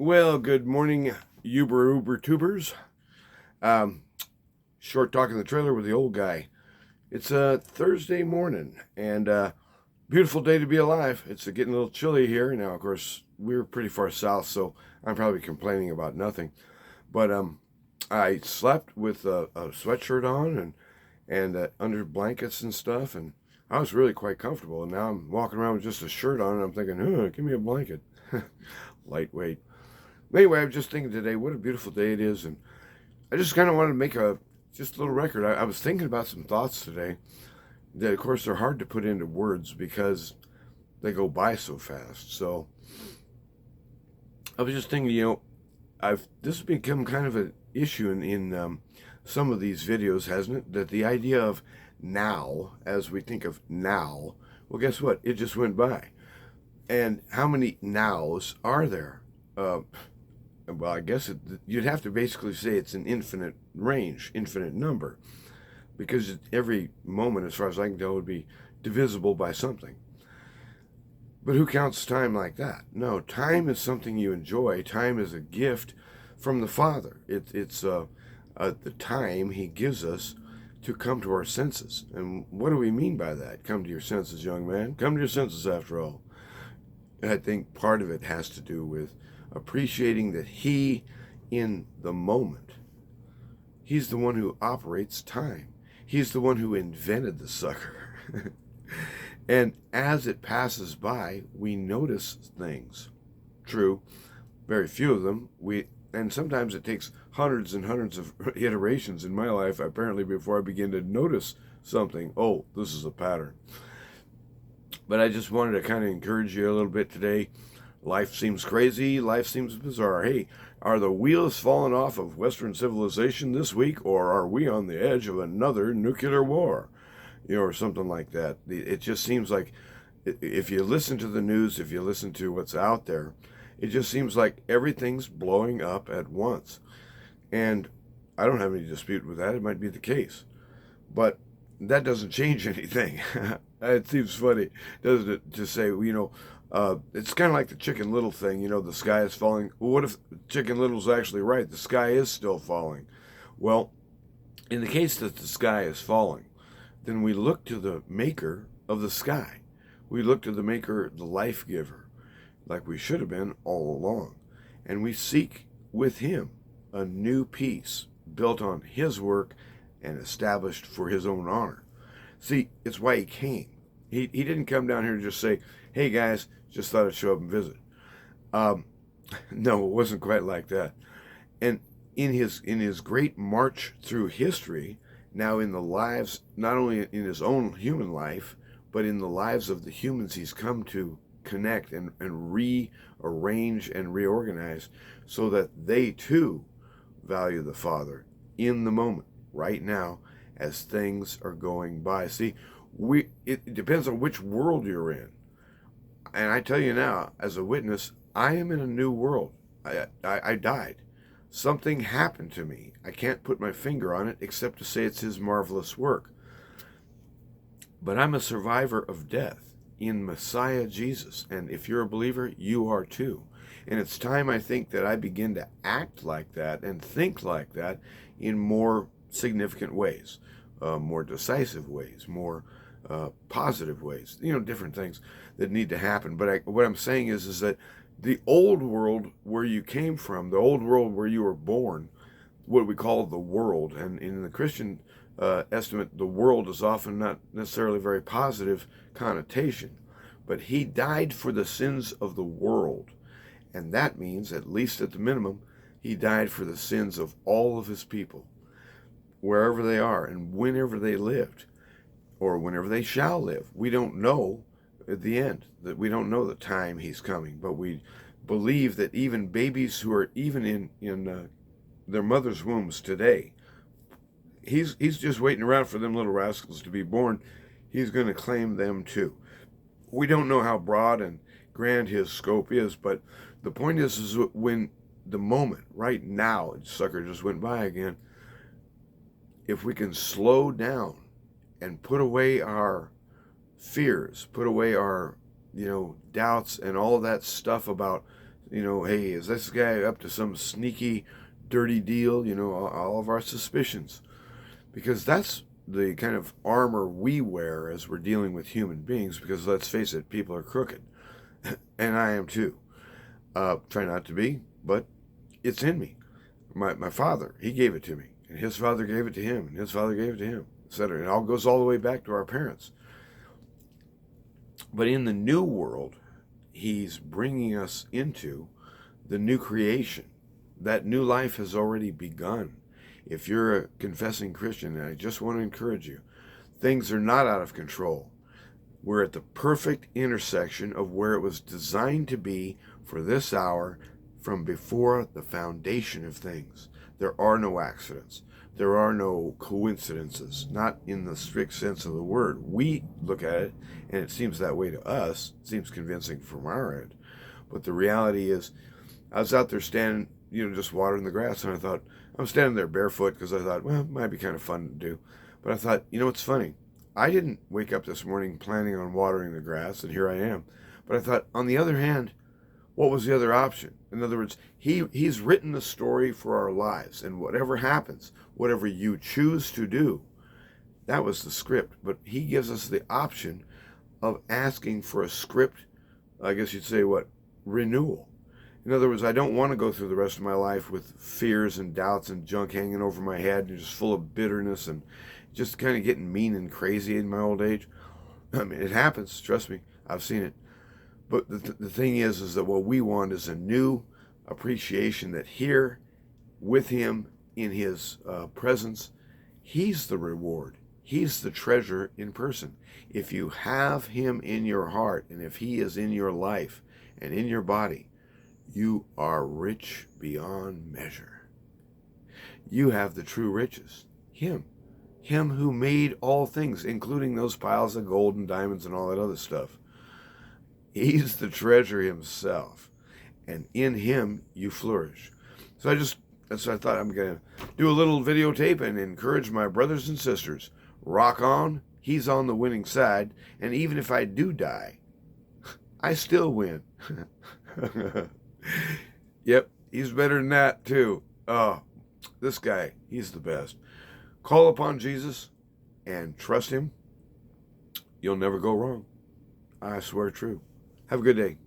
Well, good morning, Uber tubers. Um, Short talk in the trailer with the old guy. It's a Thursday morning and beautiful day to be alive. It's getting a little chilly here now. Of course, we're pretty far south, so I'm probably complaining about nothing. But I slept with a sweatshirt on and under blankets and stuff, and I was really quite comfortable. And now I'm walking around with just a shirt on, and I'm thinking, give me a blanket, lightweight. Anyway, I'm just thinking today, what a beautiful day it is, and I just kind of wanted to make just a little record. I was thinking about some thoughts today that, of course, they're hard to put into words because they go by so fast. So I was just thinking, this has become kind of an issue in some of these videos, hasn't it? That the idea of now, as we think of now, well, guess what? It just went by. And how many nows are there? Well, I guess you'd have to basically say it's an infinite range, infinite number, because every moment, as far as I can tell, would be divisible by something. But who counts time like that? No, time is something you enjoy. Time is a gift from the Father. It's the time He gives us to come to our senses. And what do we mean by that? Come to your senses, young man. Come to your senses, after all. I think part of it has to do with appreciating that He, in the moment, He's the one who operates time. He's the one who invented the sucker. And as it passes by, we notice things. True, very few of them. And sometimes it takes hundreds and hundreds of iterations in my life, apparently, before I begin to notice something. Oh, this is a pattern. But I just wanted to kind of encourage you a little bit today. Life seems crazy. Life seems bizarre. Hey, are the wheels falling off of Western civilization this week, or are we on the edge of another nuclear war? Or something like that. It just seems like if you listen to the news, if you listen to what's out there, it just seems like everything's blowing up at once. And I don't have any dispute with that. It might be the case. But that doesn't change anything. It seems funny, doesn't it, to say, it's kind of like the Chicken Little thing, the sky is falling. Well, what if Chicken Little's actually right? The sky is still falling. Well, in the case that the sky is falling, then we look to the maker of the sky. We look to the maker, the life giver, like we should have been all along. And we seek with Him a new peace built on His work and established for His own honor. See, it's why He came. He didn't come down here to just say, hey guys, just thought I'd show up and visit. No, it wasn't quite like that. And in his great march through history, now in the lives, not only in His own human life, but in the lives of the humans He's come to connect and rearrange and reorganize so that they too value the Father in the moment, right now, as things are going by. See, it depends on which world you're in. And I tell you now, as a witness, I am in a new world. I died. Something happened to me. I can't put my finger on it except to say it's His marvelous work. But I'm a survivor of death in Messiah Jesus. And if you're a believer, you are too. And it's time, I think, that I begin to act like that and think like that in more significant ways, more decisive ways, more positive ways, different things that need to happen. But what I'm saying is that the old world where you came from, the old world where you were born, what we call the world, and in the Christian estimate, the world is often not necessarily a very positive connotation, but He died for the sins of the world. And that means, at least at the minimum, He died for the sins of all of His people, wherever they are and whenever they lived, or whenever they shall live. We don't know at the end, that we don't know the time He's coming, but we believe that even babies who are even in their mother's wombs today, he's just waiting around for them little rascals to be born. He's going to claim them too. We don't know how broad and grand His scope is, but the point is when the moment, right now, sucker just went by again, if we can slow down and put away our fears, put away our, doubts and all that stuff about Hey, is this guy up to some sneaky, dirty deal? All of our suspicions. Because that's the kind of armor we wear as we're dealing with human beings, because let's face it, people are crooked. And I am too. Try not to be, but it's in me. My father, he gave it to me, and his father gave it to him, and his father gave it to him, etc. It all goes all the way back to our parents. But in the new world, he's bringing us into the new creation. That new life has already begun. If you're a confessing Christian, and I just want to encourage you, things are not out of control. We're at the perfect intersection of where it was designed to be for this hour from before the foundation of things. There are no accidents. There are no coincidences, not in the strict sense of the word. We look at it, and it seems that way to us. It seems convincing from our end. But the reality is, I was out there standing, just watering the grass, and I thought, I'm standing there barefoot because I thought, well, it might be kind of fun to do. But I thought, it's funny. I didn't wake up this morning planning on watering the grass, and here I am. But I thought, on the other hand, what was the other option? In other words, he's written the story for our lives, and whatever happens, whatever you choose to do, that was the script. But he gives us the option of asking for a script, I guess you'd say, renewal. In other words, I don't want to go through the rest of my life with fears and doubts and junk hanging over my head and just full of bitterness and just kind of getting mean and crazy in my old age. I mean, it happens. Trust me. I've seen it. But the thing is that what we want is a new appreciation that here with him in his presence, he's the reward. He's the treasure in person. If you have him in your heart, and if he is in your life and in your body, you are rich beyond measure. You have the true riches. Him who made all things, including those piles of gold and diamonds and all that other stuff. He's the treasure himself, and in him you flourish. So that's what I thought. I'm going to do a little videotape and encourage my brothers and sisters. Rock on. He's on the winning side, and even if I do die, I still win. Yep, he's better than that too. Oh, this guy, he's the best. Call upon Jesus and trust him. You'll never go wrong. I swear true. Have a good day.